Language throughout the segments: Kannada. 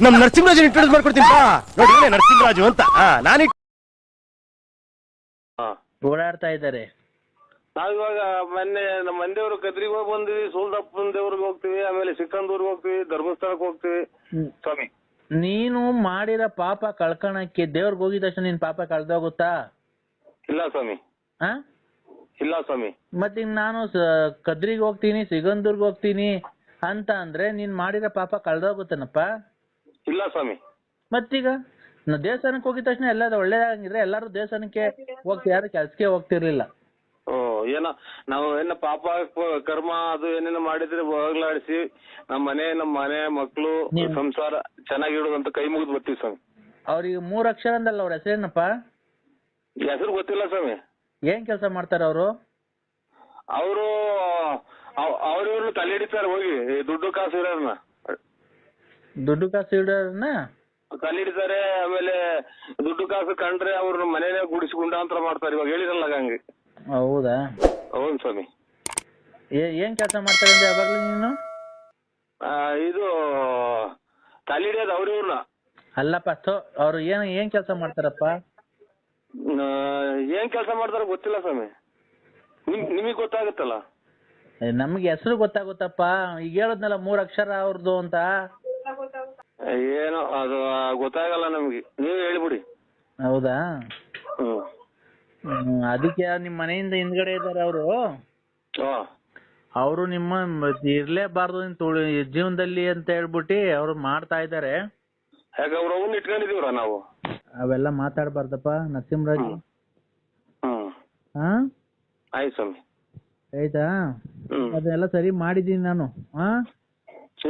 ನಮ್ ನರಸಿಂಹರಾಜ್ ಇಂಟ್ರೊಡ್ಯೂಸ್ ಮಾಡ್ಕೊಡ್ತೀನಿ ಬಾ ನೋಡಿ ನರಸಿಂಹರಾಜು ಅಂತ ನಾನು ಓಡಾಡ್ತಾ ಇದ್ದಾರೆ. ನಾವಿವಾಗ ಮೊನ್ನೆ ನಮ್ಮ ಮಂದಿಯವರು ಕದ್ರಿಗೆ ಹೋಗಿ ಬಂದಿವಿ, ಸೋಲ್ದಪ್ಪನ ದೇವ್ರಿಗೆ ಹೋಗ್ತೀವಿ, ಆಮೇಲೆ ಸಿಕ್ಕಂದೂರ್ಗೆ ಹೋಗ್ತೀವಿ, ಧರ್ಮಸ್ಥಳಕ್ಕೆ ಹೋಗ್ತೀವಿ ಸ್ವಾಮಿ. ನೀನು ಮಾಡಿರೋ ಪಾಪ ಕಳ್ಕೊಳಕ್ಕೆ ದೇವ್ರಿಗೆ ಹೋಗಿದ ತಕ್ಷಣ ನಿನ್ ಪಾಪ ಕಳ್ದೋಗುತ್ತಾ? ಇಲ್ಲ ಸ್ವಾಮಿ. ಇಲ್ಲ ಸ್ವಾಮಿ. ಮತ್ತೆ ನಾನು ಕದ್ರಿಗೆ ಹೋಗ್ತೀನಿ, ಸಿಗಂದೂರ್ಗೆ ಹೋಗ್ತೀನಿ ಅಂತ ಅಂದ್ರೆ ನೀನ್ ಮಾಡಿರೋ ಪಾಪ ಕಳ್ದೋಗುತ್ತೇನಪ್ಪ? ಇಲ್ಲ ಸ್ವಾಮಿ. ಮತ್ತೀಗ ದೇವಸ್ಥಾನಕ್ಕೆ ಹೋಗಿದ ತಕ್ಷಣ ಎಲ್ಲ ಒಳ್ಳೇದಾಗಿದ್ರೆ ಎಲ್ಲಾರು ದೇವಸ್ಥಾನಕ್ಕೆ ಯಾರು ಕೆಲ್ಸಕ್ಕೆ ಹೋಗ್ತಿರ್ಲಿಲ್ಲ. ಏನ ನಾವು ಪಾಪ ಕರ್ಮ ಅದು ಏನೇನೋ ಮಾಡಿದ್ರೆ ಹೋಗ್ಲಾಡಿಸಿ ನಮ್ಮ ಮನೆ ಮಕ್ಕಳು ಸಂಸಾರ ಚೆನ್ನಾಗಿಡೋದಂತ ಕೈ ಮುಗಿದು ಬರ್ತೀವಿ ಸ್ವಾಮಿ. ಅವ್ರಿಗೆ 3 ಅಕ್ಷರ ಅಂದಲ್ಲ, ಅವ್ರ ಹೆಸರೇನಪ್ಪ? ಹೆಸರು ಗೊತ್ತಿಲ್ಲ ಸ್ವಾಮಿ. ಏನ್ ಕೆಲಸ ಮಾಡ್ತಾರ ಅವರು? ಅವ್ರವ್ರನ್ನ ತಲೆ ಹಿಡಿತಾರೆ ಹೋಗಿ ದುಡ್ಡು ಕಾಸು ಇರೋರ್ನ. ದುಡ್ಡು ಕಾಸು ಇಡೋರ್ನ ತಲೆ ಹಿಡಿತಾರೆ. ಆಮೇಲೆ ದುಡ್ಡು ಕಾಸು ಕಂಡ್ರೆ ಅವ್ರನ್ನ ಮನೇನೆ ಗುಡಿಸಿ ಗುಂಡಾಂತರ ಮಾಡ್ತಾರೆ. ಇವಾಗ ಹೇಳಿರಲ್ಲ ಹಂಗೆ. ಹೌದಾ? ಹೌದು ಸ್ವಾಮಿ. ಏನ್ ಕೆಲಸ ಮಾಡ್ತಾರೆ ಅಂದ್ರೆ ಯಾವಾಗ್ಲೂ ನೀನು? ಇದು ತಲೆ ಹಿಡಿಯೋದು ಅವ್ರವ್ರನ್ನ. ಅಲ್ಲಪ್ಪ, ಅವ್ರು ಏನ್ ಕೆಲಸ ಮಾಡ್ತಾರಪ್ಪ? ಏನ್ ಕೆಲಸ ಮಾಡ್ತಾರ ಗೊತ್ತಿಲ್ಲ ಸ್ವಾಮಿ. ನಿಮಗ್ ಗೊತ್ತಾಗುತ್ತಲ್ಲ? ನಮ್ಗೆ ಹೆಸರು ಗೊತ್ತಾಗುತ್ತಪ್ಪ. ಈಗ ಹೇಳದ್ನಲ್ಲ 3 ಅಕ್ಷರ ಅವ್ರದ್ದು ಅಂತ. ಏನೋ ಅದು ಗೊತ್ತಾಗಲ್ಲ ನಮ್ಗೆ, ನೀವ್ ಹೇಳ್ಬಿಡಿ. ಹೌದಾ? ಅದಕ್ಕೆ ನಿಮ್ ಮನೆಯಿಂದ ಹಿಂದ್ಗಡೆ ಇದ್ದಾರೆ ಅವರು. ಅವರು ನಿಮ್ಮ ಇರ್ಲೇಬಾರ್ದು ಜೀವನದಲ್ಲಿ ಅಂತ ಹೇಳ್ಬಿಟ್ಟು ಅವ್ರು ಮಾಡ್ತಾ ಇದ್ದಾರೆ. ಯಾಕೆ ಅವ್ರ ಅವನ್ನ ಇಟ್ಕೊಂಡಿದೀವ್ರ ನಾವು? ಅವೆಲ್ಲ ಮಾತಾಡ್ಬಾರ್ದಪ್ಪ ನರಸಿಂಹರಾಜ್. ಆಯ್ತು ಸ್ವಾಮಿ. ಆಯ್ತಾ? ಅದೆಲ್ಲ ಸರಿ ಮಾಡಿದೀನಿ ನಾನು.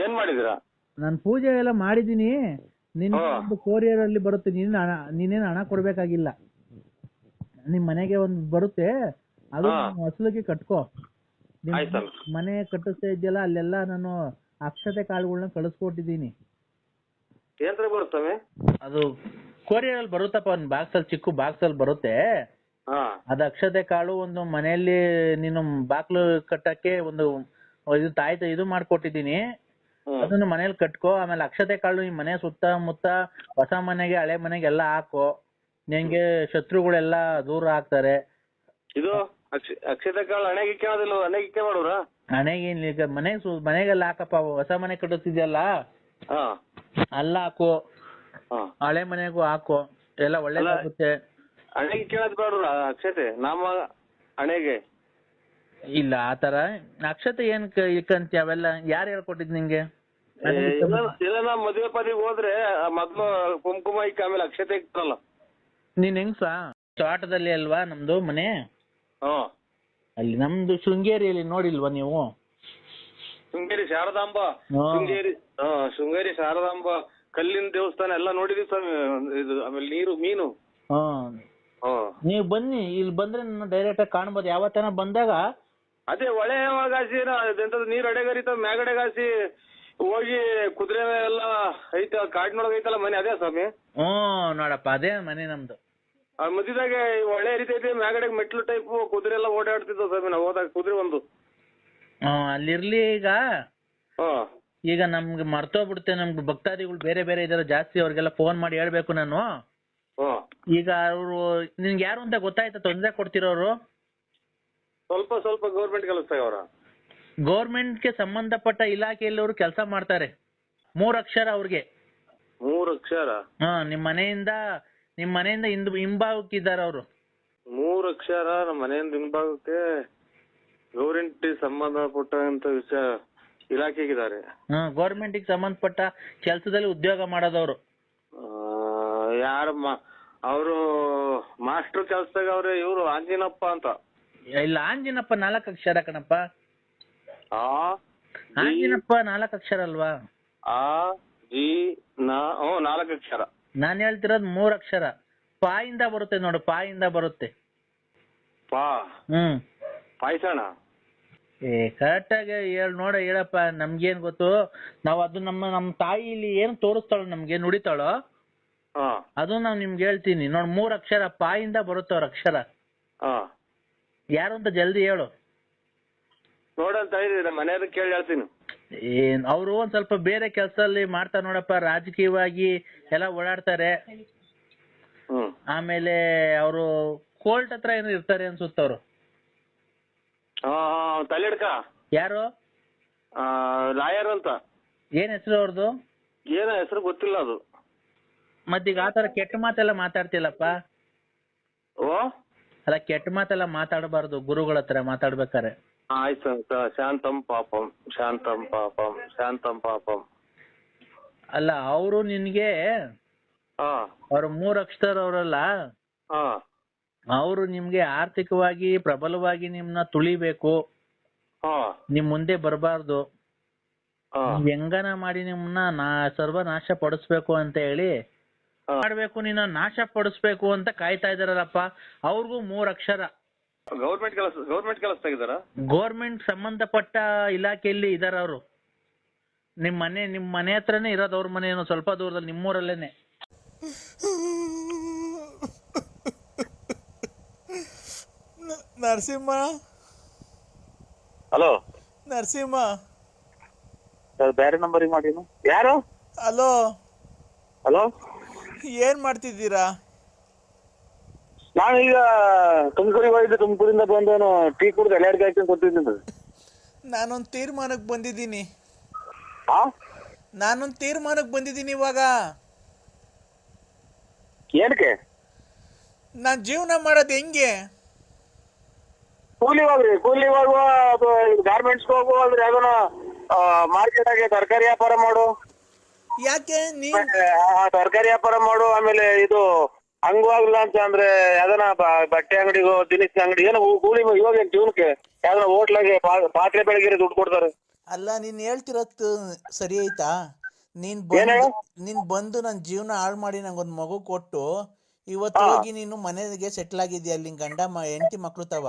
ಏನ್ ಮಾಡಿದಿರಾ? ನಾನು ಪೂಜೆ ಎಲ್ಲ ಮಾಡಿದೀನಿ. ನಿನ್ ಕೊರಿಯರ್ ಅಲ್ಲಿ ಬರುತ್ತೆ. ನೀನೇನು ಹಣ ಕೊಡ್ಬೇಕಾಗಿಲ್ಲ. ನಿಮ್ ಮನೆಗೆ ಒಂದು ಬರುತ್ತೆ, ಅದು ಹೊಸಲಿಗೆ ಕಟ್ಕೋ. ಮನೆ ಕಟ್ಟಿಸ್ತಾ ಇದೆಯಲ್ಲ, ಅಲ್ಲೆಲ್ಲ ನಾನು ಅಕ್ಷತೆ ಕಾಳುಗಳನ್ನ ಕಳಿಸ್ಕೊಟ್ಟಿದ್ದೀನಿ. ಅದು ಕೊರಿಯರ್ ಅಲ್ಲಿ ಬರುತ್ತಪ್ಪ, ಒಂದು ಬಾಕ್ಸ್ ಅಲ್ಲಿ, ಚಿಕ್ಕ ಬಾಕ್ಸ್ ಅಲ್ಲಿ ಬರುತ್ತೆ. ಅದು ಅಕ್ಷತೆ ಕಾಳು ಒಂದು ಮನೆಯಲ್ಲಿ ನೀನು ಬಾಕ್ಲು ಕಟ್ಟಕ್ಕೆ ಒಂದು ಇದು ಮಾಡ್ಕೊಟ್ಟಿದ್ದೀನಿ. ಅದನ್ನು ಮನೇಲಿ ಕಟ್ಕೋ. ಆಮೇಲೆ ಅಕ್ಷತೆ ಕಾಳು ನಿಮ್ ಮನೆ ಸುತ್ತಮುತ್ತ ಹೊಸ ಮನೆಗೆ ಹಳೆ ಮನೆಗೆ ಎಲ್ಲ ಹಾಕೋ. ನಿಂಗೆ ಶತ್ರುಗಳೆಲ್ಲ ದೂರ ಆಗ್ತಾರೆ. ಇದು ಅಕ್ಷತೆ ಕಾಳು ಹಣೆಗಿಕ್ಕೆ ಮಾಡೋರ? ಹಣೆಗೆ ಈಗ ಮನೆಗೆಲ್ಲ ಹಾಕಪ್ಪ. ಹೊಸ ಮನೆ ಕಟ್ಟಿಸ್ತಿದ್ಯಲ್ಲ ಅಲ್ಲ ಹಾಕು, ಹಳೆ ಮನೆಗೂ ಹಾಕು, ಎಲ್ಲ ಒಳ್ಳೇದಾಗುತ್ತೆ. ಹಣೆಗೆ ಕೇಳೋದ್ ಬೇಡ್ರ ಅಕ್ಷತೆ ನಾಮ ಹಣೆಗೆ? ಇಲ್ಲ ಆತರ ಅಕ್ಷತೆ ಏನ್ ಇಕ್ಕಂತಿ? ಅವೆಲ್ಲ ಯಾರು ಹೇಳ್ಕೊಟ್ಟಿದ್ ನಿಂಗೆ? ಇಲ್ಲ ನಾ ಮದುವೆ ಪದಿಗೆ ಹೋದ್ರೆ ಮೊದ್ಲು ಕುಂಕುಮ ಇಕ್ಕ ಆಮೇಲೆ ಅಕ್ಷತೆ ಇಕ್ಕಲ್ಲ. ನೀನ್ ಹೆಂಗ್ಸ ತೋಟದಲ್ಲಿ ಅಲ್ವಾ ನಮ್ದು ಮನೆ? ಅಲ್ಲಿ ನಮ್ದು ಶೃಂಗೇರಿಯಲ್ಲಿ ನೋಡಿಲ್ವಾ ನೀವು? ಶೃಂಗೇರಿ ಶಾರದಾಂಬ, ಶೃಂಗೇರಿ ಶಾರದಾಂಬ ಕಲ್ಲಿನ ದೇವಸ್ಥಾನ ಎಲ್ಲ ನೋಡಿದೀವಿ ಸ್ವಾಮಿ. ಇದು ಆಮೇಲೆ ನೀರು ಮೀನು. ನೀವು ಬನ್ನಿ, ಇಲ್ಲಿ ಬಂದ್ರೆ ನನ್ನ ಡೈರೆಕ್ಟ್ ಆಗಿ ಕಾಣ್ಬೋದು. ಯಾವತ್ತನ ಬಂದಾಗ ಅದೇ ಹೊಳೆ ಯಾವಾಗಾಸಿ ಎಂತದ್ ನೀರ್ ಅಡೆಗರಿತ ಮ್ಯಾಗಡೆಗಾಸಿ ಹೋಗಿ ಕುದುರೆ ಎಲ್ಲ ಐತ ಕಾಡಿನೊಳಗೆ ಐತಲ್ಲ ಮನೆ, ಅದೇ ಸ್ವಾಮಿ? ನೋಡಪ್ಪ, ಅದೇ ಮನೆ ನಮ್ದು. ಮಧ್ಯದಾಗೆ ಹೊಳೆ ಹರಿತೈತಿ, ಮ್ಯಾಗಡೆಗೆ ಮೆಟ್ಲು ಟೈಪ್ ಕುದುರೆ ಎಲ್ಲ ಓಡಾಡ್ತಿದ್ವು ಸ್ವಾಮಿ. ನಾವು ಹೋದಾಗ ಕುದುರೆ ಒಂದು ಅಲ್ಲಿರ್ಲಿ. ಈಗ ನಮ್ಗೆ ಮರ್ತೋಗ್ಬಿಡುತ್ತೆ. ನಮ್ಗೆ ಭಕ್ತಾದಿಗಳು ಬೇರೆ ಬೇರೆ ಇದಾರೆ ಜಾಸ್ತಿ, ಅವ್ರಿಗೆಲ್ಲ ಫೋನ್ ಮಾಡಿ ಹೇಳ್ಬೇಕು ನಾನು. ಈಗ ಅವರು ನಿನ್ಗೆ ಯಾರು ಅಂತ ಗೊತ್ತಾಯ್ತಾ? ತೊಂದರೆ ಕೊಡ್ತಿರೋರು ಸ್ವಲ್ಪ ಗೌರ್ಮೆಂಟ್ ಕೆಲಸ. ಅವರ ಗೌರ್ಮೆಂಟ್ಗೆ ಸಂಬಂಧಪಟ್ಟ ಇಲಾಖೆಯಲ್ಲಿ ಅವರು ಕೆಲಸ ಮಾಡ್ತಾರೆ. 3 ಅಕ್ಷರ ಅವ್ರಿಗೆ. 3 ಅಕ್ಷರ? ನಿಮ್ ಮನೆಯಿಂದ ಹಿಂಭಾಗಕ್ಕೆ ಇದ್ದಾರೆ ಅವರು. 3 ಅಕ್ಷರ ನಮ್ಮ ಮನೆಯಿಂದ ಹಿಂಭಾಗಕ್ಕೆ ಗೌರ್ಮೆಂಟ್ ಸಂಬಂಧಪಟ್ಟಂತ ವಿಷಯ ಇಲಾಖೆಗಿದ್ದಾರೆ. ಗೌರ್ಮೆಂಟ್ಗೆ ಸಂಬಂಧಪಟ್ಟ ಕೆಲಸದಲ್ಲಿ ಉದ್ಯೋಗ ಮಾಡೋದವ್ರು. ಯಾರಮ್ಮ ಅವರು? ಮಾಸ್ಟರ್ ಕೆಲ್ಸದಾಗ ಅವ್ರೆ ಇವ್ರು ಆಂಜಿನಪ್ಪ ಅಂತ. ಇಲ್ಲ, ಆಂಜಿನಪ್ಪ 4 ಅಕ್ಷರ ಕಣಪ್ಪ. ಆಂಜಿನಪ್ಪ 4 ಅಕ್ಷರ ಅಲ್ವಾ? 4 ಅಕ್ಷರ. ನಾನ್ ಹೇಳ್ತಿರೋದು 3 ಅಕ್ಷರ. ಪಾಯಿಂದ ಬರುತ್ತೆ ನೋಡು, ಪಾಯಿಂದ ಬರುತ್ತೆ. ಪಾಯ್ಸಣ? ಕರೆಕ್ಟ್ ಆಗಿ ಹೇಳಪ್ಪ. ನಮ್ಗೇನ್ ಗೊತ್ತು? ನಾವ್ ಅದು ನಮ್ಮ ತಾಯಿ ಇಲ್ಲಿ ಏನ್ ತೋರಿಸ್ತಾಳೋ, ನಮ್ಗೆ ನುಡಿತಾಳೋ ಅದು ನಾವ್ ನಿಮ್ಗೆ ಹೇಳ್ತೀನಿ ನೋಡ್. 3 ಅಕ್ಷರ ಪಾಯಿಂದ ಬರುತ್ತೆ ಅವ್ರ ಅಕ್ಷರ. ಯಾರು ಅಂತ ಜಲ್ದಿ ಹೇಳು. ನೋಡಂತ ಇದ್ದೀರ ಮನೆಯವ್ರ ಕೇಳಿ ಹೇಳ್ತೀನಿ. ಏನ್ ಅವರು ಒಂದ್ ಸ್ವಲ್ಪ ಬೇರೆ ಕೆಲಸದಲ್ಲಿ ಮಾಡ್ತಾರೆ ನೋಡಪ್ಪ, ರಾಜಕೀಯವಾಗಿ ಎಲ್ಲ ಓಡಾಡ್ತಾರೆ. ಆಮೇಲೆ ಅವರು ಕೋರ್ಟ್ ಹತ್ರ ಏನೋ ಇರ್ತಾರೆ ಅನ್ಸುತ್ತವ್ರು. ತಲೆಡ್ಕ ಯಾರು? ಲಾಯರ್ ಅಂತ. ಏನ್ ಹೆಸರು ಅವ್ರದ್ದು? ಏನೋ ಹೆಸರು ಗೊತ್ತಿಲ್ಲ ಅದು. ಮತ್ತೀಗ ಆತರ ಕೆಟ್ಟ ಮಾತೆಲ್ಲ ಮಾತಾಡ್ತಿಲ್ಲಪ್ಪ. ಓ ಅಲ್ಲ, ಕೆಟ್ಟ ಮಾತೆಲ್ಲ ಮಾತಾಡಬಾರ್ದು ಗುರುಗಳ ಹತ್ರ ಮಾತಾಡ್ಬೇಕಾರೆ. ಆಯ್ತು ಶಾಂತಂ ಪಾಪಂ ಶಾಂತಂ ಪಾಪಂ ಶಾಂತಂ ಪಾಪಂ. ಅಲ್ಲ, ಅವರು ನಿನ್ಗೆ ಅವ್ರ 3 ಅಕ್ಷರದವರಲ್ಲ, ಅವರು ನಿಮ್ಗೆ ಆರ್ಥಿಕವಾಗಿ ಪ್ರಬಲವಾಗಿ ನಿಮ್ನ ತುಳಿಬೇಕು, ನಿಮ್ ಮುಂದೆ ಬರಬಾರ್ದು, ಹೆಂಗನ ಮಾಡಿ ನಿಮ್ನ ಸರ್ವನಾಶ ಪಡಿಸ್ಬೇಕು ಅಂತ ಹೇಳಿ ಮಾಡ್ಬೇಕು, ನಿನ್ನ ನಾಶ ಪಡಿಸ್ಬೇಕು ಅಂತ ಕಾಯ್ತಾ ಇದಾರಲ್ಲಪ್ಪ. ಅವ್ರಿಗೂ 3 ಅಕ್ಷರ. ಗೌರ್ಮೆಂಟ್ ಕೆಲಸ ಗೌರ್ಮೆಂಟ್ ಸಂಬಂಧಪಟ್ಟ ಇಲಾಖೆಯಲ್ಲಿ ಇದಾರ ಅವರು. ನಿಮ್ ಮನೆ ಹತ್ರನೇ ಇರೋದು ಅವ್ರ ಮನೆ, ಏನೋ ಸ್ವಲ್ಪ ದೂರದಲ್ಲಿ ನಿಮ್ಮೂರಲ್ಲೇನೆ. ನರಸಿಂಹ. ಹಲೋ ನರಸಿಂಹ. ಬೇರೆ ನಂಬರ್ ಮಾಡಿ. ಯಾರು? ಹಲೋ ಹಲೋ, ಏನ್ ಮಾಡ್ತಿದ್ದೀರಾ? ನಾನು ಈಗ ತುಮಕೂರಿಗೆ ಹೋಗಿದ್ದೆ. ತುಮಕೂರಿಂದ ಬಂದೇನು ಟೀ ಕುಡ್ದು ಎಲ್ಲಾರ್ಗೆ ಹಾಕಿ ಕೊಟ್ಟಿದ್ದೀನಿ. ನಾನೊಂದು ತೀರ್ಮಾನಕ್ಕೆ ಬಂದಿದ್ದೀನಿ ಇವಾಗ. ಏನಕ್ಕೆ? ನಾನ್ ಜೀವನ ಮಾಡೋದು ಹೆಂಗೆ? ಕೂಲಿ ಹೋಗುವ ಅಥವಾ ಗಾರ್ಮೆಂಟ್ಸ್ ಹೋಗುವ, ಅಂದ್ರೆ ಯಾವ್ದಾನ ಮಾರ್ಕೆಟ್ ಆಗಿ ತರಕಾರಿ ವ್ಯಾಪಾರ ಮಾಡು. ಯಾಕೆ ನೀನ್ ತರಕಾರಿ ವ್ಯಾಪಾರ ಮಾಡು. ಆಮೇಲೆ ಇದು ಹಂಗವಾಗ್ಲಿಲ್ಲ ಅಂತ ಅಂದ್ರೆ ಯಾವ್ದಾನ ಬಟ್ಟೆ ಅಂಗಡಿಗೋ ದಿನಸಿ ಅಂಗಡಿ ಏನೋ ಕೂಲಿ. ಇವಾಗ ಜೀವನಕ್ಕೆ ಯಾವ್ದಾನ ಹೋಟ್ಲಾಗೆ ಪಾತ್ರೆ ಬೆಳಗ್ಗೆ ದುಡ್ಡು ಕೊಡ್ತಾರೆ. ಅಲ್ಲ, ನೀನ್ ಹೇಳ್ತಿರತ್ತು ಸರಿ ಆಯ್ತಾ? ನೀನ್ ಬಂದು ನನ್ ಜೀವನ ಹಾಳು ಮಾಡಿ ನಂಗೊಂದ್ ಮಗು ಕೊಟ್ಟು ಇವತ್ತು ಹೋಗಿ ನೀನು ಮನೆಗೆ ಸೆಟ್ಲ್ ಆಗಿದ್ಯಾ, ಅಲ್ಲಿ ಗಂಡ ಹೆಂಡತಿ ಮಕ್ಳು ತವ.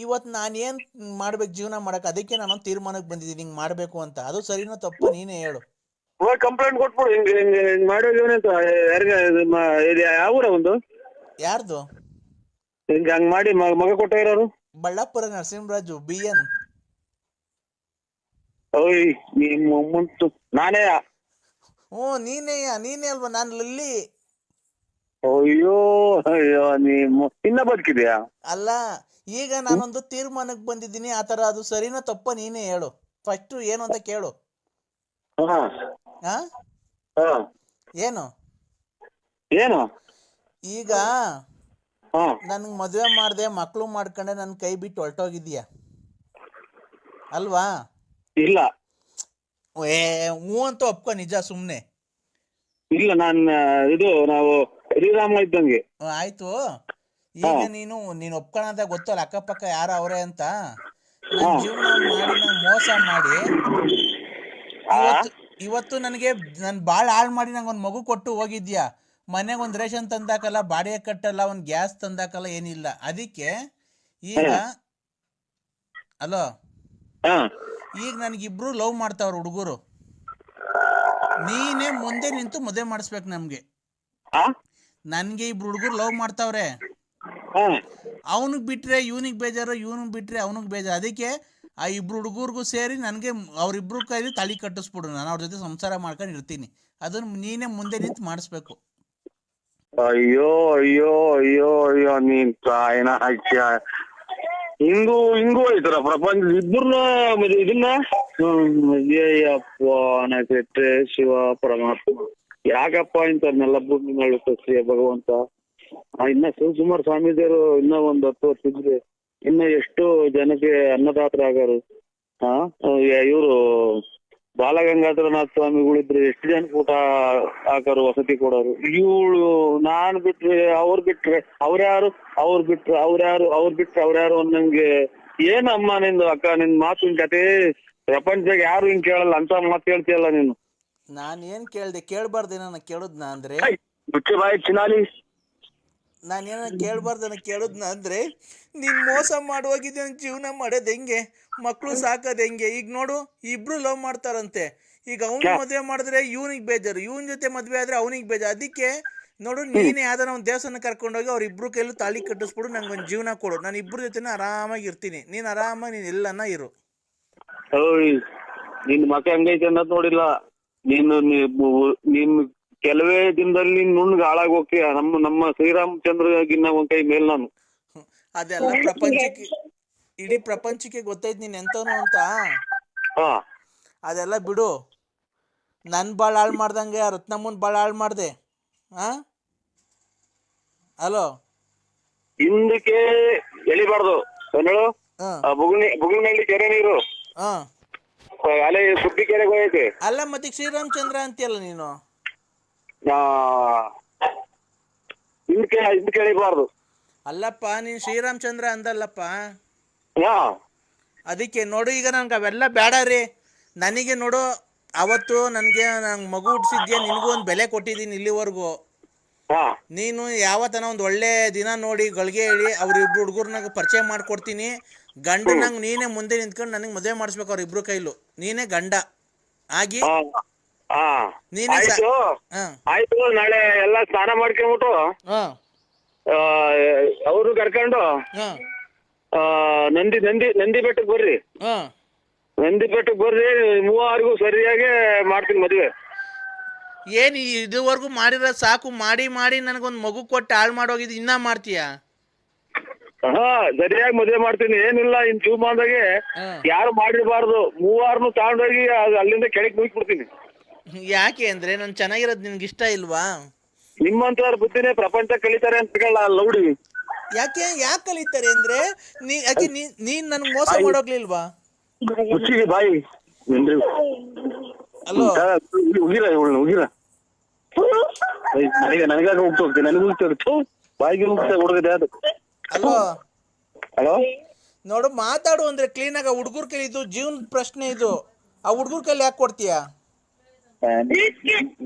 ಇವತ್ ನಾನ್ ಏನ್ ಮಾಡ್ಬೇಕು ಜೀವನ ಮಾಡಕ್? ಅದಕ್ಕೆ ನಾನೊಂದು ತೀರ್ಮಾನಕ್ಕೆ ಬಂದಿದ್ದೀನಿ, ಹಿಂಗ್ ಮಾಡ್ಬೇಕು ಅಂತ. ಅದು ಸರಿನೋ ತಪ್ಪು ನೀನೇ ಹೇಳು. ಕಂಪ್ಲೇಂಟ್ ಕೊಟ್ಬಿಡು. ಹಿಂಗ್ ಮಾಡೋ ಜೀವನ ಅಂತ ಯಾವ ಊರ ಒಂದು? ಯಾರ್ದು? ಹಂಗ್ ಮಾಡಿ ಮಗ ಕೊಟ್ಟ ಇರೋರು? ಬಳ್ಳಾಪುರ ನರಸಿಂಹರಾಜು BN. ಓಯ್ ಮುಂತು ನಾನೇ? ನೀನೇ ಅಲ್ವಾ? ನಾನು ಲಲ್ಲಿ. ಅಯ್ಯೋ ಅಯ್ಯೋ, ಇನ್ನ ಬದುಕಿದ್ಯಾ? ಅಲ್ಲ, ಈಗ ನಾನೊಂದು ತೀರ್ಮಾನಕ್ಕೆ ಬಂದಿದ್ದೀನಿ. ಆತರ ಅದು ಸರಿನೋ ತಪ್ಪ ನೀನೇ ಹೇಳು. ಫಸ್ಟ್ ಏನು ಅಂತ ಕೇಳು. ಏನು ಈಗ ನನ್ಗ್ ಮದ್ವೆ ಮಾಡ್ದೆ, ಮಕ್ಳು ಮಾಡ್ಕೊಂಡೆ, ನನ್ ಕೈ ಬಿಟ್ಟು ಹೊರಟೋಗಿದ್ಯಾ ಅಲ್ವಾ? ಇಲ್ಲ. ಹ್ಞೂ ಅಂತ ಒಪ್ಕೊ. ನಿಜ ಸುಮ್ನೆ ಇಲ್ಲ. ನಾವು ಶ್ರೀರಾಮ ಇದ್ದಂಗೆ. ಆಯ್ತು. ಈಗ ನೀನು ಒಪ್ಕೊಳ್ಳೋದ ಗೊತ್ತಲ್ಲ, ಅಕ್ಕಪಕ್ಕ ಯಾರ ಅವ್ರೆ ಅಂತ. ನನ್ ಜೀವನ ಮಾಡಿ ನಂಗೆ ಮೋಸ ಮಾಡಿ ಇವತ್ತು ನನಗೆ ನನ್ ಬಾಳ್ ಹಾಳು ಮಾಡಿ ನಂಗೊಂದ್ ಮಗು ಕೊಟ್ಟು ಹೋಗಿದ್ಯಾ. ಮನೆಗೆ ಒಂದ್ ರೇಷನ್ ತಂದಾಕಲ್ಲ, ಬಾಡಿಗೆ ಕಟ್ಟಲ್ಲ, ಒಂದ್ ಗ್ಯಾಸ್ ತಂದಾಕಲ್ಲ, ಏನಿಲ್ಲ. ಅದಕ್ಕೆ ಈಗ ಅಲೋ, ಈಗ ನನ್ಗಿಬ್ರು ಲವ್ ಮಾಡ್ತಾವ್ರ ಹುಡುಗರು. ನೀನೇ ಮುಂದೆ ನಿಂತು ಮದುವೆ ಮಾಡಿಸ್ಬೇಕು ನಮ್ಗೆ. ನನ್ಗೆ ಇಬ್ರು ಹುಡುಗರು ಲವ್ ಮಾಡ್ತಾವ್ರೆ. ಅವನಿಗೆ ಬಿಟ್ರೆ ಇವನಿಗೆ ಬೇಜಾರು, ಇವನಿಗೆ ಬಿಟ್ರೆ ಅವನಿಗೆ ಬೇಜಾರು. ಅದಕ್ಕೆ ಆ ಇಬ್ರು ಹುಡುಗರ್ಗೂ ಸೇರಿ ನನಗೆ ಅವ್ರಿಬ್ರು ಕೈಲಿ ತಾಳಿ ಕಟ್ಟಿಸ್ಬಿಡು. ನಾನು ಅವ್ರ ಜೊತೆ ಸಂಸಾರ ಮಾಡ್ಕೊಂಡು ಇರ್ತೀನಿ. ಅದನ್ನ ನೀನೇ ಮುಂದೆ ನಿಂತು ಮಾಡಿಸ್ಬೇಕು. ಅಯ್ಯೋ ಅಯ್ಯೋ ಅಯ್ಯೋ ಅಯ್ಯೋ, ನೀನ್ ತಾಯಿನ ಹಿಂಗೂ ಐತರ ಪ್ರಪಂಚ. ಇಬ್ಬರನ್ನ ಇದನ್ನ ಕೆಟ್ಟೆ ಶಿವ ಪರಮಾತ್ಮ ಯಾಕಪ್ಪ ಇಂಥವ್ರನ್ನೆಲ್ಲ ಭೂಮಿ ಮೇಲೆ ಕಳಿಸ್ತೀಯ ಭಗವಂತ. ಇನ್ನ ಶಿವಕುಮಾರ ಸ್ವಾಮೀಜಿಯವರು ಇನ್ನ ಒಂದ್ 10 ವರ್ಷ ಇದ್ರೆ ಇನ್ನ ಎಷ್ಟು ಜನಕ್ಕೆ ಅನ್ನದಾತರಾಗಾರು. ಇವರು ಬಾಲಗಂಗಾಧರನಾಥ ಸ್ವಾಮಿಗಳಿದ್ರೆ ಎಷ್ಟು ಜನಕ್ಕೆ ಊಟ ಹಾಕೋರು, ವಸತಿ ಕೊಡೋರು. ಇವಳು ನಾನ್ ಬಿಟ್ರೆ ಅವ್ರು ಬಿಟ್ರೆ ಅವ್ರ್ಯಾರು, ಅವ್ರು ಬಿಟ್ರೆ ಅವ್ರ್ಯಾರು ಅನ್ನಂಗೆ. ಏನಮ್ಮ ನಿಂದು ಅಕ್ಕ, ನಿನ್ ಮಾತಿನ ಕತೆ ಪ್ರಪಂಚದಾಗ ಯಾರು ಹಿಂಗ್ ಕೇಳಲ್ಲ ಅಂತ ಮಾತು ಹೇಳ್ತೀಯಲ್ಲ ನೀನು. ನಾನ್ ಏನ್ ಕೇಳ್ದೆ? ಕೇಳ್ಬಾರ್ದೇನ ಕೇಳುದ್ನ ಅಂದ್ರೆ? ಮುಚ್ಚೆ ಬಾಯಿ ಚಿನಾಲಿ. ನಾನೇನ ಕೇಳ್ಬಾರ್ದನ ಕೇಳುದ್ನ ಅಂದ್ರೆ? ನೀನ್ ಮೋಸ ಮಾಡುವಾಗಿದ್ದೆ. ನನ್ ಜೀವನ ಮಾಡೋದ್ ಹೆಂಗೆ? ಮಕ್ಳು ಸಾಕೋದ್ ಹೆಂಗೆ? ಈಗ ನೋಡು, ಇಬ್ರು ಲವ್ ಮಾಡ್ತಾರಂತೆ. ಈಗ ಅವ್ನ್ ಮದ್ವೆ ಮಾಡಿದ್ರೆ ಇವ್ನಿಗೆ ಬೇಜಾರು, ಇವನ್ ಜೊತೆ ಮದ್ವೆ ಆದ್ರೆ ಅವನಿಗೆ ಬೇಜಾರು. ಅದಕ್ಕೆ ನೋಡು, ನೀನೇ ಯಾವ್ದಾರ ಒಂದ್ ದೇವಸ್ಥಾನ ಕರ್ಕೊಂಡೋಗಿ ಅವ್ರ ಇಬ್ರು ಕೈಲೂ ತಾಳಿ ಕಟ್ಟಿಸ್ಬಿಡು, ನಂಗೊಂದ್ ಜೀವನ ಕೊಡು. ನಾನು ಇಬ್ರು ಜೊತೆನ ಆರಾಮಾಗಿ ಇರ್ತೀನಿ. ನೀನ್ ಆರಾಮಾಗಿ ನೀನ್ ಎಲ್ಲನ ಇರು. ನಿನ್ ಮಕ ಹೆಂಗೈತೆ ಅನ್ನೋದ್ ನೋಡಿಲ್ಲ. ನೀನ್ ಕೆಲವೇ ದಿನದಲ್ಲಿ ನೀನ್ ನುಣ್ಣಗ್ ಹಾಳಾಗ್ ಹೋಗ್ತೀಯ. ನಮ್ಮ ಶ್ರೀರಾಮಚಂದ್ರಗಿನ್ನ ಒಂದ್ ಕೈ ಮೇಲ್ ನಾನು. ಅದೆಲ್ಲ ಪ್ರಪಂಚಕ್ಕೆ, ಇಡೀ ಪ್ರಪಂಚಕ್ಕೆ ಗೊತ್ತೈತ್ ನೀನ್ ಎಂತವನು ಅಂತ. ಹಾ ಅದೆಲ್ಲ ಬಿಡು. ನನ್ ಬಾಳ್ ಹಾಳು ಮಾಡ್ದಂಗೆ ರತ್ನಮ್ಮನ್ ಬಾಳ್ ಹಾಳು ಮಾಡ್ದೆ. ಹಲೋ, ಹಿಂದಕ್ಕೆ ಎಳಿಬಾರ್ದು ಹೇಳು. ಬುಗುಳ್ನಲ್ಲಿ ಕೆರೆ ನೀರು ಅಲೆ ಸುದ್ದಿ ಕೆರೆಗೆ ಹೋಗೈತೆ. ಅಲ್ಲ ಮತ್ತೆ ಶ್ರೀರಾಮಚಂದ್ರ ಅಂತೀಯಲ್ಲ ನೀನು. ಹಿಂದಕ್ಕೆ ಎಳಿಬಾರ್ದು. ಅಲ್ಲಪ್ಪ ನೀನ್ ಶ್ರೀರಾಮಚಂದ್ರ ಅಂದಲ್ಲಪ್ಪ. ಅದಕ್ಕೆ ನೋಡು, ಈಗ ನನ್ಗೆ ಅವೆಲ್ಲ ಬೇಡ ರೀ. ನನಗೆ ನೋಡು, ಅವತ್ತು ನಂಗೆ ಮಗು ಹುಟ್ಟಿಸಿದ್ಯಾ, ನಿನಗೂ ಒಂದು ಬೆಲೆ ಕೊಟ್ಟಿದ್ದೀನಿ ಇಲ್ಲಿವರೆಗೂ. ನೀನು ಯಾವತ್ತನ ಒಂದು ಒಳ್ಳೆ ದಿನ ನೋಡಿ ಗಳಿಗೆ ಹೇಳಿ ಅವ್ರಿಬ್ರು ಹುಡುಗರ್ನಾಗ ಪರಿಚಯ ಮಾಡ್ಕೊಡ್ತೀನಿ. ಗಂಡನಂಗೆ ನೀನೇ ಮುಂದೆ ನಿಂತ್ಕೊಂಡು ನನಗೆ ಮದುವೆ ಮಾಡಿಸ್ಬೇಕು ಅವ್ರಿಬ್ರು ಕೈಲು. ನೀನೇ ಗಂಡ ಆಗಿ ನೀನೇ. ಆಯ್ತು, ನಾಳೆ ಎಲ್ಲ ಸ್ನಾನ ಮಾಡ್ಕೊಂಡ್ಬಿಟ್ಟು ಅವರು ಕರ್ಕೊಂಡು ನಂದಿ ಬೆಟ್ಟಕ್ಕೆ ಬರ್ರಿ. ನಂದಿ ಬೆಟ್ಟಕ್ಕೆ ಬರ್ರಿ, ಮೂವರಿಗೂ ಸರಿಯಾಗಿ ಮಾಡ್ತೀನಿ ಮದುವೆ. ಏನು ಇದುವರೆಗೂ ಮಾಡಿರೋ ಸಾಕು, ಮಾಡಿ ಮಾಡಿ ನನಗೊಂದು ಮಗು ಕೊಟ್ಟು ಹಾಳು ಮಾಡೋಗಿದ್ದು ಇನ್ನ ಮಾಡ್ತೀಯ? ಸರಿಯಾಗಿ ಮದುವೆ ಮಾಡ್ತೀನಿ. ಏನಿಲ್ಲ, ಇನ್ ಜೀವಮಾನದಾಗೆ ಯಾರು ಮಾಡಿರಬಾರ್ದು. ಮೂವಾರನು ತಗೊಂಡೋಗಿ ಅಲ್ಲಿಂದ ಕೆಳಗೆ ಮುಗಿಸ್ಬಿಡ್ತೀನಿ. ಯಾಕೆ ಅಂದ್ರೆ ನಾನು ಚೆನ್ನಾಗಿರೋದು ನಿನ್ಗೆ ಇಷ್ಟ ಇಲ್ವಾ? ನಿಮ್ಮಂತವ್ರ ಬುದ್ಧಿನೇ ಪ್ರಪಂಚ ಕಲಿತಾರೆ ಅಂತ ಲೌಡಿ. ಯಾಕೆ ಕಲಿತಾರೆ ಅಂದ್ರೆ ನೀನ್ ನನ್ಗೆ ಮೋಸ ಮಾಡೋಗ್ಲಿಲ್ವಾ? ಬಾಯಿ ಅಲೋ, ಉಗಿರ ನನಗಾಗ ಹೋಗ್ತೋಗ್ತೀನಿ, ನನಗೆ ಹೋಗ್ತೇವೆ ಬಾಯಿಗೆ ಹೋಗ್ತಾ ಹುಡುಗದೆ ಅದು. ಅಲೋ ಹಲೋ, ನೋಡು, ಮಾತಾಡು ಅಂದ್ರೆ ಕ್ಲೀನ್ ಆಗ. ಹುಡುಗರ ಕೈಲಿ ಇದು ಜೀವನದ ಪ್ರಶ್ನೆ ಇದು. ಆ ಹುಡುಗರ ಕೈಲಿ ಯಾಕೆ ಕೊಡ್ತೀಯ?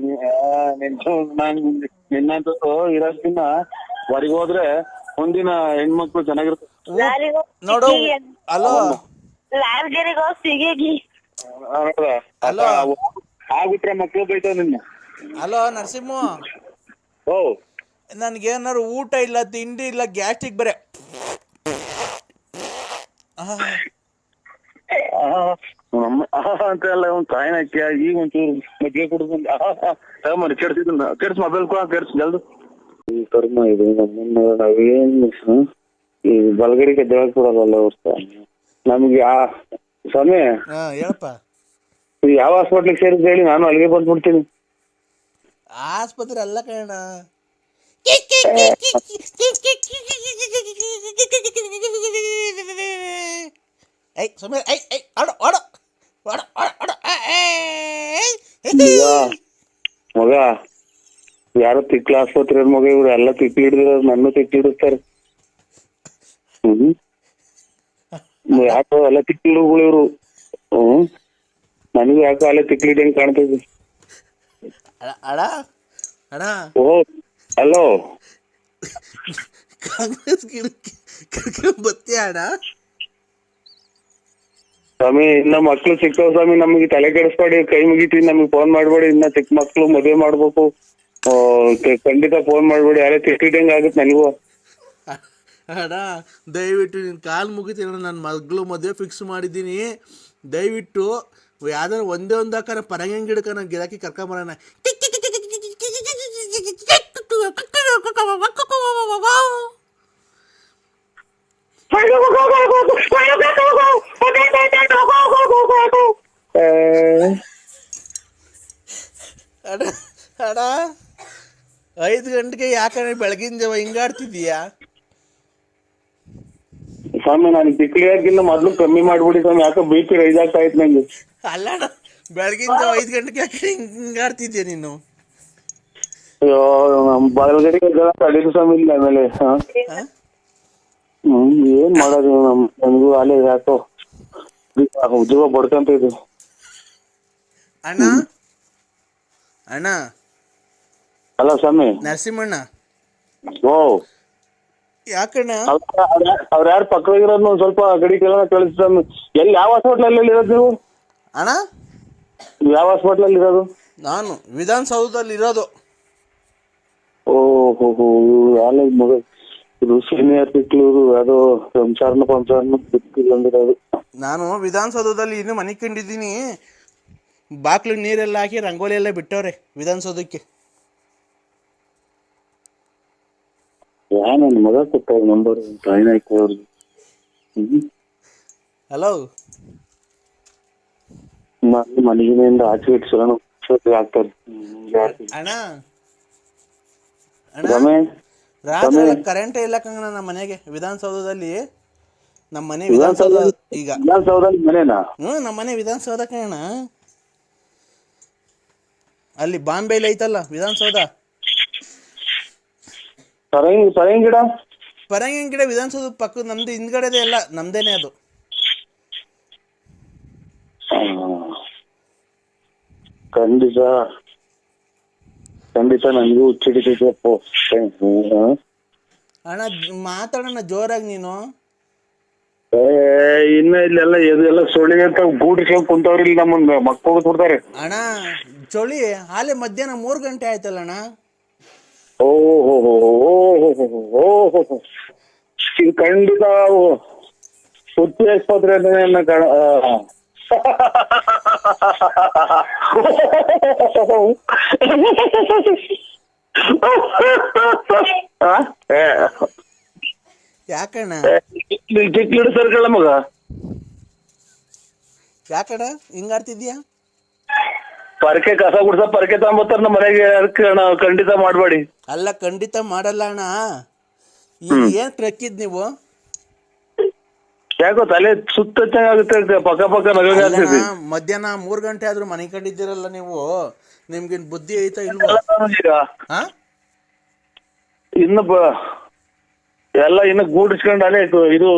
ನಿನ್ನಂತ ಇರೋದ್ಕಿನ್ನ ಹೊರಗೆ ಹೋದ್ರೆ ಮುಂದಿನ ಹೆಣ್ಮಕ್ಳು ಚೆನ್ನಾಗಿರುತ್ತೆ ನೋಡು. ಅಲೋ, ಆಗ್ಬಿಟ್ರೆ ಮಕ್ಳು ಬೈತಾವ ನಿನ್ನ. ಹಲೋ ನರಸಿಂಹ, ನನ್ಗೇನಾರು ಊಟ ಇಲ್ಲ, ತಿಂಡಿ ಇಲ್ಲ, ಗ್ಯಾಸ್ಟ್ರಿಕ್ ಬರೇ ಅಂತ ಎಲ್ಲ ಒಂದ್ ಕಾಯಿನ ಈಗ ಒಂಚೂರು ಮಜ್ಜಿಗೆ ಕುಡಿದು ಕೆಡ್ಸ್ ಮೊಬೈಲ್ ಕೆಡ್ಸ್ ಜಲ್ದು. ಈ ಕರ್ಮ ಇದು ನಮ್ಮನ್ನ ನಾವೇನ್ ಈ ಬಲಗಡಿಗೆ ದೇವಕ್ಕೆ ಕೊಡಲ್ಲ ನಮ್ಗೆ. ಸ್ವಾಮಿ ಹೇಳಪ್ಪ, ಯಾವ ಹಾಸ್ಪಿಟ್ಲಿಗೆ ಸೇರಿದ್ ಹೇಳಿ, ನಾನು ಅಲ್ಲಿಗೆ ಬಂದ್ಬಿಡ್ತೀನಿ. ಆಸ್ಪತ್ರೆ ಅಲ್ಲ ಕಣ, ಮಗ ಯಾರೋ ತಿಕ್ಲ ಆಸ್ಪತ್ರೆ ಮಗ, ಇವ್ರು ಎಲ್ಲ ತಿಕ್ಲಿ ಹಿಡಿದಿರೋ, ನನ್ನ ತಿಕ್ಲಿ ಹಿಡಿಸ್ತಾರೆ. ಯಾಕೋ ಎಲ್ಲ ತಿಕ್ಲಿಗಳು ಇವ್ರು. ನನಗೂ ಯಾಕೋ ಅಲ್ಲೇ ತಿಕ್ಲಿ ಹಿಡಿಯಂಗ್ ಕಾಣ್ತೈತಿ. ಓ ಹಲೋ, ಕಾಂಗ್ರೆಸ್ ಬತ್ತೀಯ ಅಣ್ಣ? ಸ್ವಾಮಿ, ಇನ್ನ ಮಕ್ಳು ಸಿಕ್ಕವ್ ಸ್ವಾಮಿ, ನಮಗೆ ತಲೆ ಕೆಡಿಸ್ಬೇಡಿ, ಕೈ ಮುಗಿತೀವಿ, ನಮಗೆ ಫೋನ್ ಮಾಡ್ಬೇಡಿ. ಇನ್ನ ಚಿಕ್ಕ ಮಕ್ಳು ಮದುವೆ ಮಾಡ್ಬೇಕು, ಖಂಡಿತ ಫೋನ್ ಮಾಡ್ಬೇಡಿ. ಯಾರೇ ತಿಕ್ಕಿದಂಗ ಆಗುತ್ತೆ ನನಗೂ. ಅಣ್ಣ ದಯವಿಟ್ಟು ನಿನ್ನ ಕಾಲು ಮುಗಿತೀನಿ, ನನ್ನ ಮಗಳು ಮದುವೆ ಫಿಕ್ಸ್ ಮಾಡಿದ್ದೀನಿ. ದಯವಿಟ್ಟು ಯಾವ್ದಾರು ಒಂದೇ ಒಂದು ಹಾಕೋಣ, ಪರಂಗಿ ಗಿಡಕ ನಾನು ಗಿರಾಕಿ ಕರ್ಕೊಂಬರೋಣ. ಅಣ್ಣ 5 ಗಂಟೆಗೆ ಯಾಕಂದ್ರೆ ಬೆಳಗಿನ ಜಾವ ಹಿಂಗಾಡ್ತಿದೀಯಾ? ಸ್ವಾಮಿ, ನಾನು ತಿಕ್ಲಿಯಾಗಿನ್ನ ಮೊದ್ಲು ಕಮ್ಮಿ ಮಾಡ್ಬಿಡಿ ಸ್ವಾಮಿ, ಯಾಕೆ BP ರೈಸ್ ಆಗ್ತಾ ಇತ್ತು ನಂಗೆ. ಅಲ್ಲ ಅಣ್ಣ, ಬೆಳಗಿನ ಜಾವ 5 ಗಂಟೆಗೆ ಯಾಕೆ ಹಿಂಗಾಡ್ತಿದ್ಯಾ ನೀನು? ಅಯ್ಯೋ, ನಮ್ ಬಲಗಡೆಗೆ ತಡೀರಿ ಸ್ವಾಮಿ ಇಲ್ಲ ಆಮೇಲೆ. ಏನ್ ಮಾಡೋದು, ನಮಗೂ ಅಲ್ಲೇ ಯಾಕೋ ಉದ್ಯೋಗ ಬಡ್ಕಂತ ಇದೆ. ಅಣ್ಣ ಅಣ್ಣ ಅಲ್ಲ ಸ್ವಾಮಿ, ನರಸಿಂಹಣ್ಣ. ಓ ಯಾಕಣ್ಣ? ಅವ್ರ ಯಾರು ಪಕ್ಕದಾಗಿರೋದು ಒಂದ್ ಸ್ವಲ್ಪ ಗಡಿ ಕೆಲ ಕಳಿಸ್. ಎಲ್ಲಿ ಯಾವ ಹಾಸ್ಪಿಟ್ಲಲ್ಲಿ ಇರೋದು ನೀವು? ಅಣ್ಣ ಯಾವ ಹಾಸ್ಪಿಟ್ಲಲ್ಲಿ ಇರೋದು? ನಾನು ವಿಧಾನಸೌಧದಲ್ಲಿ ಇರೋದು. ಓಹೋ, ಅಲ್ಲ ಮಗ, ಇದು ಸೀನಿಯರ್ ಸಿಕ್ಲೂರು, ಅದು ಸಂಸಾರನ ಸಿಕ್ಕಿಲ್ಲ. ನಾನು ವಿಧಾನಸೌಧದಲ್ಲಿ ಇನ್ನು ಮನೆ ಕಂಡಿದ್ದೀನಿ. ಬಾಕ್ಲಿಗೆ ನೀರೆಲ್ಲ ಹಾಕಿ ರಂಗೋಲಿ ಎಲ್ಲ ಬಿಟ್ಟವ್ರೆ ವಿಧಾನಸೌಧಕ್ಕೆ. ನನ್ನ ಮಗ ಕೊಟ್ಟವ್ರ ನಂಬರ್ ಟ್ರೈನ್ ಹಾಕೋರ್ಗೆ. ಹಲೋ ಮನೆಗಿನಿಂದ ಆಚೆ ಇಟ್ಸೋಣ ಆಗ್ತಾರೆ. ಅಣ್ಣ ಅಣ್ಣ ರಾತ್ರಿ ಎಲ್ಲ ಕರೆಂಟೇ ಇಲ್ಲ ಕಣ ನಮ್ಮ ಮನೆಗೆ. ವಿಧಾನಸೌಧದಲ್ಲಿ ನಮ್ಮ ಮನೆ ವಿಧಾನಸೌಧ ಈಗ ಮನೇನಾ? ನಮ್ಮ ಮನೆ ವಿಧಾನಸೌಧ ಕಣ. ಅಲ್ಲಿ ಬಾಂಬೆಲಿ ಐತಲ್ಲ ವಿಧಾನಸೌಧ. ಪರಂಗಿ ಗಿಡ ಪರಂಗಿ ಗಿಡ ವಿಧಾನಸೌಧ ಪಕ್ಕ ನಮ್ದು ಹಿಂದ್ಗಡೆದೆ ಎಲ್ಲ ನಮ್ದೇನೆ ಅದು. ಖಂಡಿತ ನನಗೂ ಹುಚ್ಚಿಡಿತೈತೆ. ಅಣ್ಣ ಮಾತಾಡೋಣ ಜೋರಾಗಿ ನೀನು. ಇನ್ನ ಇಲ್ಲೆಲ್ಲ ಎಲ್ಲ ಸೊಳ್ಳಿ ಅಂತ ಗೂಡಿಸ್ಕೊಂಡ್ ಕುಂತವ್ರಿ ನಮ್ಮನ್ನ ಮಕ್ಕಳು ಕೊಡ್ತಾರೆ. ಅಣ್ಣ ಚಳಿ ಹಾಲೆ ಮಧ್ಯಾಹ್ನ 3 ಗಂಟೆ ಆಯ್ತಲ್ಲ ಅಣ್ಣ. ಓಹೋ ಇದು ಖಂಡಿತ ಹುಚ್ಚಿ ಆಸ್ಪತ್ರೆ ಯಾಕಣ್ಣ ಚಿಕ್ಕ ಸರ್ಕಳ ಮಗ ಯಾಕಣ್ಣ ಹಿಂಗಾಡ್ತಿದ್ಯಾ? ಪರಕೆ ಕಸ ಗುಡ್ಸ ಪರಕೆ ತಗೊಂಬತ್ತಾರ ನಮ್ಮ ಮನೆಗೆ. ಖಂಡಿತ ಮಾಡ್ಬೇಡಿ. ಅಲ್ಲ ಖಂಡಿತ ಮಾಡಲ್ಲ ಅಣ್ಣ. ಈಗ ಏನ್ ಟ್ರಕ್ಕಿದ್ ನೀವು? ಯಾಕೋ ತಲೆ ಸುತ್ತ ಆಗುತ್ತೆ, ಪಕ್ಕ ನಗ. ಮಧ್ಯಾಹ್ನ 3 ಗಂಟೆ ಆದ್ರೂ ಮನೆ ಕಂಡಿದ್ದೀರಲ್ಲ ನೀವು. ನಿಮ್ಗೆ ಬುದ್ಧಿ ಐತಾ ಇಲ್ವಾ? ಈಗ ಇನ್ನು ಎಲ್ಲ ಇನ್ನು ಗೂಡಿಸ್ಕೊಂಡು ಅಲ್ಲೇ ಇದು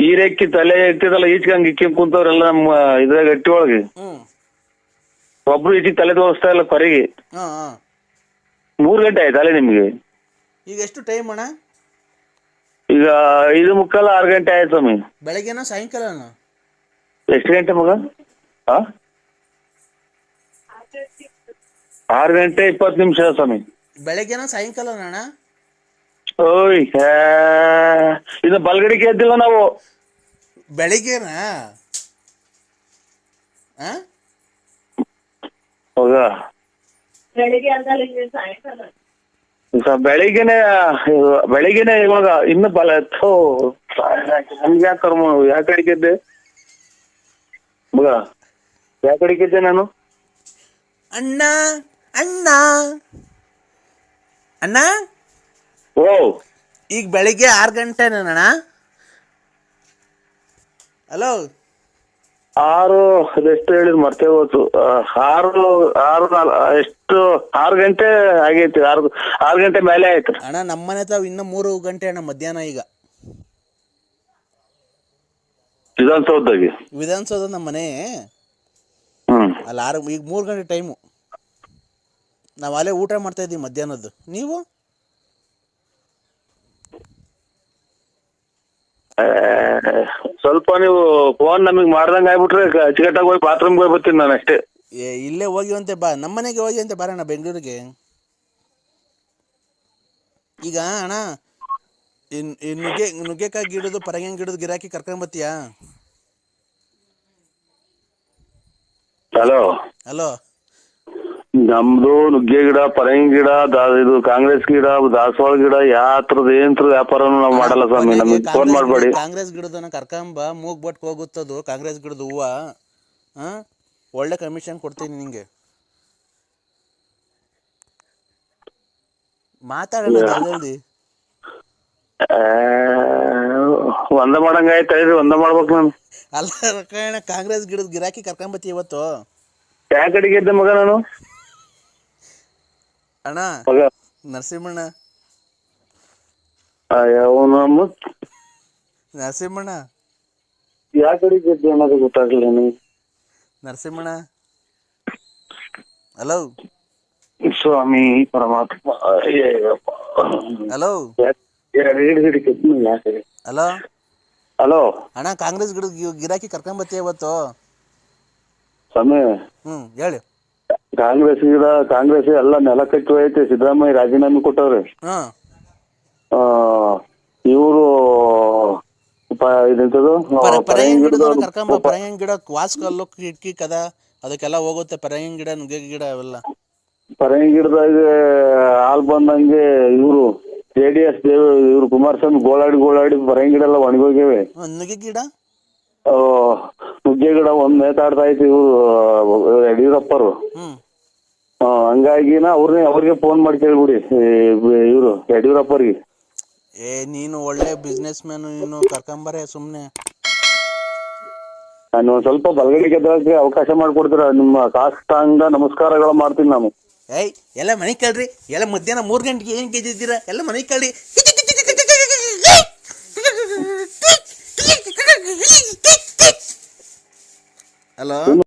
ಈರೆಕ್ಕಿ ತಲೆ ಎಕ್ತಿದಲ್ಲ ಈಚ್ಕಂಗ್ ಇಕ್ಕಿಂಗ್ ಕುಂತವ್ರೆಲ್ಲ ನಮ್ಮ ಇದ್ರಾಗ ಗಟ್ಟಿ ಒಳಗೆ. ಒಬ್ರು ಈಚಿಗೆ ತಲೆ ತೋರಿಸ್ತಾ ಇಲ್ಲ ಹೊರಗೆ. 3 ಗಂಟೆ ಆಯ್ತಲ್ಲ ನಿಮ್ಗೆ? ಈಗ ಎಷ್ಟು ಟೈಮ್ ಅಣ್ಣ? ಈಗ 5:45 6 ಗಂಟೆ ಆಯ್ತು ಸ್ವಾಮಿ. ಬೆಳಗ್ಗೆನ ಸಾಯಂಕಾಲನ? ಎಷ್ಟು ಗಂಟೆ ಮಗ? 6 ಗಂಟೆ 20 ನಿಮಿಷ ಸ್ವಾಮಿ. ಬೆಳಗ್ಗೆನ ಸಾಯಂಕಾಲನ ಅಣ್ಣ? ಓಯ್ ಇದು ಬಲ್ಗಡಿಗೆ ಎದ್ದಿಲ್ಲ ನಾವು. ಬೆಳಿಗ್ಗೆನಾ? ಹೋಗ ಬೆಳಿಗ್ಗೆನೆ ಇವಾಗ ಇನ್ನು ಬಲ ನಮ್ಗೆ ಯಾಕೆ ಕರ್ಮ ಯಾಕೆ ಅಡಿಕಿದ್ದೆ ಮಗ? ಯಾಕೆ ಅಡಿಕಿದ್ದೆ ನಾನು? ಅಣ್ಣ ಅಣ್ಣ ಅಣ್ಣ ಓ ಈಗ ಬೆಳಿಗ್ಗೆ 6 ಗಂಟೆನಣ್ಣ? ಹಲೋ 6 ಅದೆಷ್ಟು ಹೇಳಿದ್ ಮರ್ತೇ ಹೋಯ್ತು. 6 ಗಂಟೆ ಆಗೈತಿ. 6 ಗಂಟೆ ಮೇಲೆ ಆಯ್ತು ಅಣ್ಣ. ನಮ್ಮನೆ ತಾವ್ ಇನ್ನ 3 ಗಂಟೆ ಅಣ್ಣ ಮಧ್ಯಾಹ್ನ. ಈಗ ವಿಧಾನಸೌಧ ನಮ್ಮ ಮನೆ ಅಲ್ಲಿ 6 ಈಗ 3 ಗಂಟೆ ಟೈಮು. ನಾವು ಅಲ್ಲೇ ಊಟ ಮಾಡ್ತಾ ಇದ್ದೀವಿ ಮಧ್ಯಾಹ್ನದ್ದು. ನೀವು ಸ್ವಲ್ಪ ನೀವು ಫೋನ್ ನಮಗ್ ಮಾಡ್ದಂಗ ಆಗ್ಬಿಟ್ರೆ ಅಚ್ಚುಕಟ್ಟಾಗಿ ಹೋಗಿ ಬಾತ್ರೂಮ್ಗೆ ಹೋಗಿ ಬರ್ತೀನಿ ನಾನು ಅಷ್ಟೇ. ಇಲ್ಲೇ ಹೋಗಿವಂತೆ ಬಾ, ನಮ್ಮನೆಗೆ ಹೋಗಿವಂತೆ ಬಾರಣ್ಣ ಬೆಂಗಳೂರಿಗೆ. ಈಗ ಅಣ್ಣ ನುಗ್ಗೆಕಾಯಿ ಗಿಡದು ಪರಂಗಿ ಗಿಡದ ಗಿರಾಕಿ ಕರ್ಕೊಂಬತ್ತೀಯಾ? ಹಲೋ ಹಲೋ ನಮ್ದು ನುಗ್ಗೆ ಗಿಡ ಪರಂಗಿ ಗಿಡ ಇದು ಕಾಂಗ್ರೆಸ್ ಗಿಡ ದಾಸವಾಳ ಗಿಡ ಯಾತ್ರದ ಏನ್ರ ವ್ಯಾಪಾರನು ನಾವು ಮಾಡಲ್ಲ ಸ್ವಾಮಿ. ನಮಗೆ ಫೋನ್ ಮಾಡ್ಬೇಡಿ. ಕಾಂಗ್ರೆಸ್ ಗಿಡದನ್ನ ಕರ್ಕೊಂಬ, ಮೂಗ್ ಬಟ್ ಹೋಗುತ್ತದು ಕಾಂಗ್ರೆಸ್ ಗಿಡದ ಹೂವ. ಒಳ್ಳೆ ಕಮಿಷನ್ ಕೊಡ್ತೀನಿ ನಿಂಗೆ. ಮಾತಾಡೋಣ ಜಲ್ದಿ. ಒಂದ ಮಾಡಂಗ ಆಯ್ತು. ಒಂದ ಮಾಡ್ಬೇಕು ನಾನು. ಅಲ್ಲ ಕಾಂಗ್ರೆಸ್ ಗಿಡದ ಗಿರಾಕಿ ಕರ್ಕೊಂಬತ್ತಿ ಇವತ್ತು. ಯಾವ ಕಡೆಗೆ ಇದ್ದೆ ಮಗ ನಾನು? ಅಣ್ಣ ನರಸಿಂಹಣ್ಣ. ನರಸಿಂಹಣ್ಣ ಯಾವ ಕಡೆಗೆ ಇದ್ದೆ ಅನ್ನೋದು ಗೊತ್ತಾಗ್ಲಿಲ್ಲ ನನಗೆ. ನರಸಿಂಹಣ್ಣ ಹಲೋ ಸ್ವಾಮಿ ಪರಮಾತ್ಮ. ಹಲೋ ಹಲೋ ಹಲೋ ಅಣ್ಣ ಕಾಂಗ್ರೆಸ್ ಗಿಡದ ಗಿರಾಕಿ ಕರ್ಕೊಂಬತ್ತಿ ಇವತ್ತು. ಸ್ವಾಮಿ ಹೇಳಿ. ಕಾಂಗ್ರೆಸ್ ಎಲ್ಲ ನೆಲ ಕಟ್ಟಿ ಹೋಯ್ತೆ. ಸಿದ್ದರಾಮಯ್ಯ ರಾಜೀನಾಮೆ ಕೊಟ್ಟವ್ರೆ. ಇವರು ಇದೆಂತದು ಪರಂಗಿ ಗಿಡ ವಾಸ್ಕಲ್ಲು ಕಿಟಕಿ ಕದ ಅದಕ್ಕೆಲ್ಲ ಹೋಗುತ್ತೆ ಪರಂಗಿ ಗಿಡ ನುಗ್ಗೆ ಗಿಡ ಅವೆಲ್ಲ. ಪರಂಗಿ ಗಿಡದಾಗ ಹಾಲ್ ಬಂದಂಗೆ ಇವರು JDS ಇವ್ರು ಕುಮಾರಸ್ವಾಮಿ ಗೋಳಾಡಿ ಪರಂಗಿ ಗಿಡ ಎಲ್ಲ ಒಣಗೋಗಿವೆ. ನುಗ್ಗೆ ಗಿಡ ನುಗ್ಗೆ ಗಿಡ ಒಂದ್ ನೇತಾಡ್ತಾ ಇತ್ತು ಇವ್ರು ಯಡಿಯೂರಪ್ಪರು. ಹಂಗಾಗಿನ ಅವ್ರಿಗೆ ಫೋನ್ ಮಾಡಿ ಕೇಳ್ಬಿಡಿ ಇವ್ರು ಯಡಿಯೂರಪ್ಪರಿಗೆ. ನೀನು ಒಳ್ಳೆ ಬಿಸ್ನೆಸ್ ಮ್ಯಾನ್, ನೀನು ಕರ್ಕೊಂಬರೇ ಸುಮ್ನೆ. ನಾನು ಒಂದ್ ಸ್ವಲ್ಪ ಬಲಗಡೆ ಗೆದ್ದಕ್ಕೆ ಅವಕಾಶ ಮಾಡ್ಕೊಡ್ತೀರ? ನಿಮ್ಮ ಸಾಷ್ಟಾಂಗ ನಮಸ್ಕಾರಗಳು ಮಾಡ್ತೀನಿ ನಾನು. ಎಲ್ಲ ಮನೆ ಕೇಳ್ರಿ, ಎಲ್ಲ ಮಧ್ಯಾಹ್ನ 3 ಗಂಟೆಗೆ ಏನ್ ಗೆದ್ದಿದ್ದೀರಾ? ಎಲ್ಲ ಮನೆ ಕೇಳಿ. ಹಲೋ.